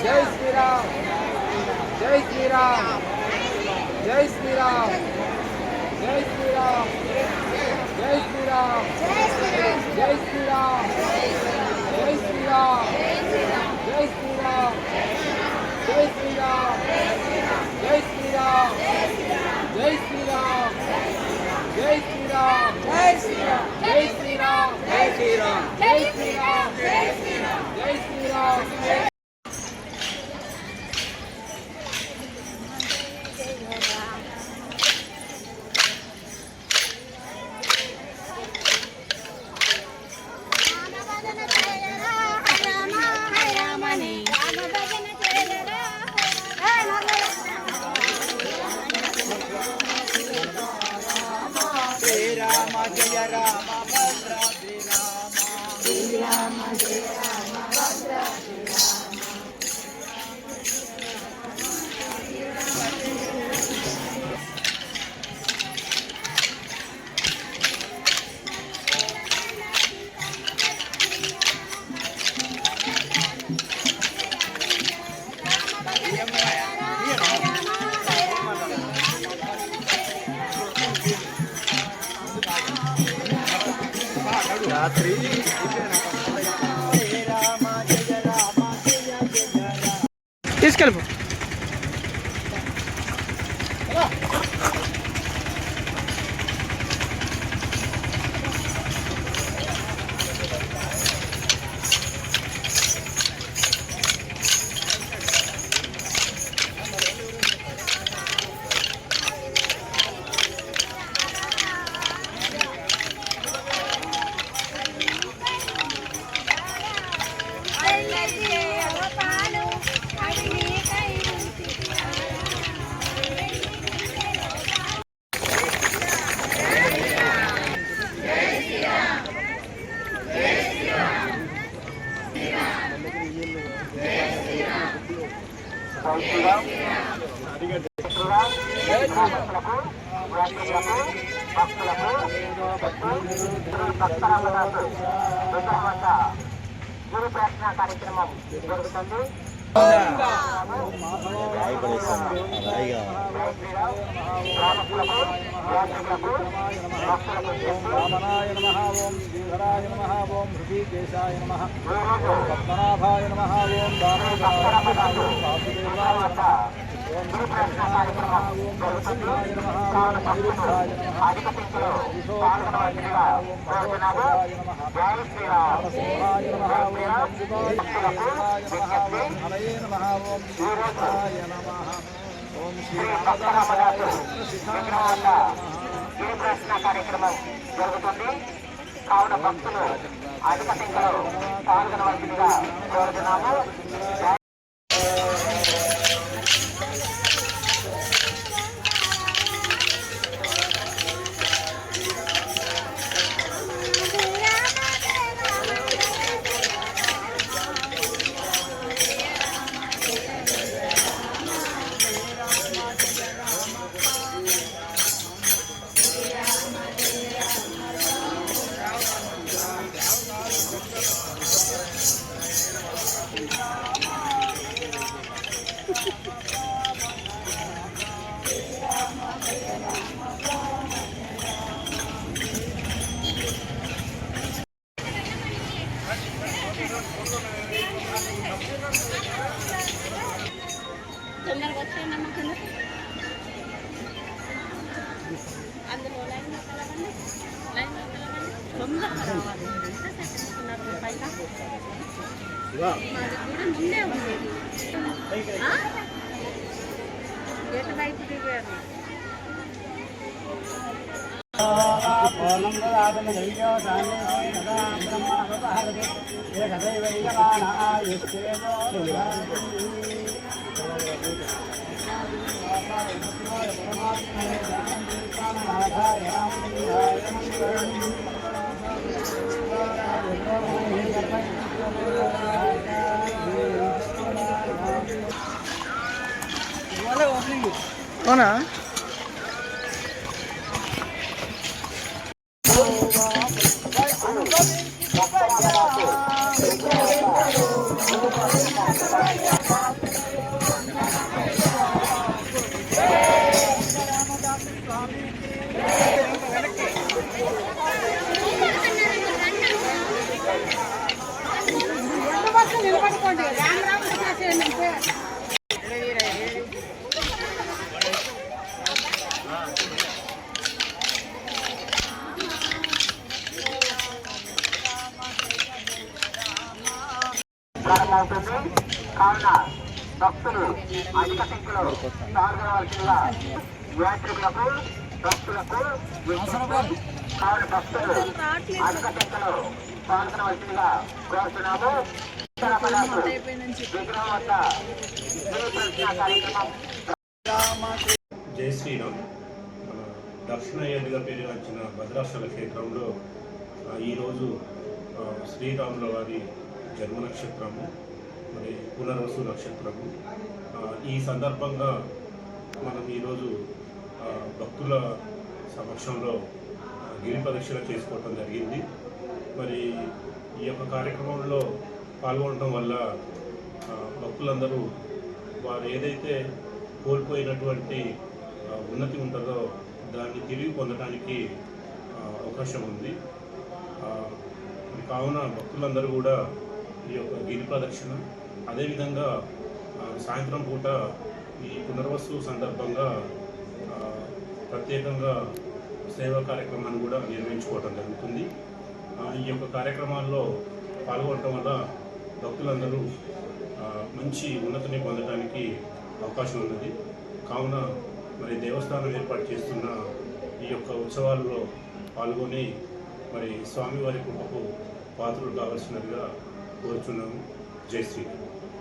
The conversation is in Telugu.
జై శ్రీరామ్ జై శ్రీరామ్ జై శ్రీరామ్ జై శ్రీరామ్ జై శ్రీరామ్ జై శ్రీరామ్ జై శ్రీరామ్ జై శ్రీరామ్ జై శ్రీరామ్ జై శ్రీరామ్ జై శ్రీరామ్ జై శ్రీరామ్ జై శ్రీరామ్ జై శ్రీరామ్ జై శ్రీరామ్ జై శ్రీరామ్ జై శ్రీరామ్ జై శ్రీరామ్ జయ రామ భద్ర శ్రీరామ జయ రామ భద్ర తీసుకెళ్ళిపో గురు ప్రార్థన కార్యక్రమం జరుగుతుంది. రామనాయ నమః ఓం శ్రీధరాయ నమః ఓం హృషికేశాయ నమః ఓం పద్మనాభాయ నమః ఓం దామోదరాయ నమః ఓం వాసుదేవాయ నమః ఓం శ్రీకృష్ణాయ నమః ఓం నరసింహాయ నమః ఓం అనిరుద్ధాయ నమః విశోధనాయ నమః ఓం భగవద్గీతాయ నమః నరసింహాయ నమః ఓం మంజుతాయ నమః ఓం హరయే నమః ఓం శ్రీకృష్ణాయ నమః ఓం శ్రీరామదాసాయ కృష్ణశిఖాయ నమః. గురు ప్రార్థన కార్యక్రమం జరుగుతుంది కావున భక్తులు అధిక సంఖ్యలో పాల్గొనవలసిందిగా కోరుతున్నాము. తొందరగా వచ్చేయండి కింద అందులో లైన్ కలవండి లైన్ కలవండి తొందరగా రావాలి ఎంతసేపు పైగా మాది కూడా ముందే ఉండేది గేట్ బయట దిగారు అవునా Thank you. ప్రారంభమవుతుంది. కావున భక్తులు అధిక సంఖ్యలో పాల్గొనవలసిందిగా యాత్రికులకు భక్తులకు విజ్ఞప్తి. కావున భక్తులు అధిక సంఖ్యలో పాల్గొనవలసిందిగా కోరుతున్నాము. విగ్రహం వద్ద ప్రదర్శన కార్యక్రమం. జై శ్రీరామ్. మన దక్షిణ ఏడుగా పేరు వచ్చిన భద్రాచల క్షేత్రంలో ఈరోజు శ్రీరాముల వారి జన్మ నక్షత్రము, మరి పునర్వసు నక్షత్రము. ఈ సందర్భంగా మనం ఈరోజు భక్తుల సమక్షంలో గిరి ప్రదక్షిణ చేసుకోవటం జరిగింది. మరి ఈ యొక్క కార్యక్రమంలో పాల్గొనడం వల్ల భక్తులందరూ వారు ఏదైతే కోల్పోయినటువంటి ఉన్నతి ఉంటుందో దాన్ని తిరిగి పొందడానికి అవకాశం ఉంది. కావున భక్తులందరూ కూడా ఈ యొక్క గిరి ప్రదక్షిణ, అదేవిధంగా సాయంత్రం పూట ఈ పునర్వసు సందర్భంగా ప్రత్యేకంగా సేవా కార్యక్రమాన్ని కూడా నిర్వహించుకోవడం జరుగుతుంది. ఈ యొక్క కార్యక్రమాల్లో పాల్గొనడం వల్ల భక్తులందరూ మంచి ఉన్నతిని పొందడానికి అవకాశం ఉన్నది. కావున మరి దేవస్థానం ఏర్పాటు చేస్తున్న ఈ యొక్క ఉత్సవాల్లో పాల్గొని మరి స్వామివారి కృపకు పాత్రలు కావాల్సినదిగా కోరుచున్నాము. జై శ్రీరామ్.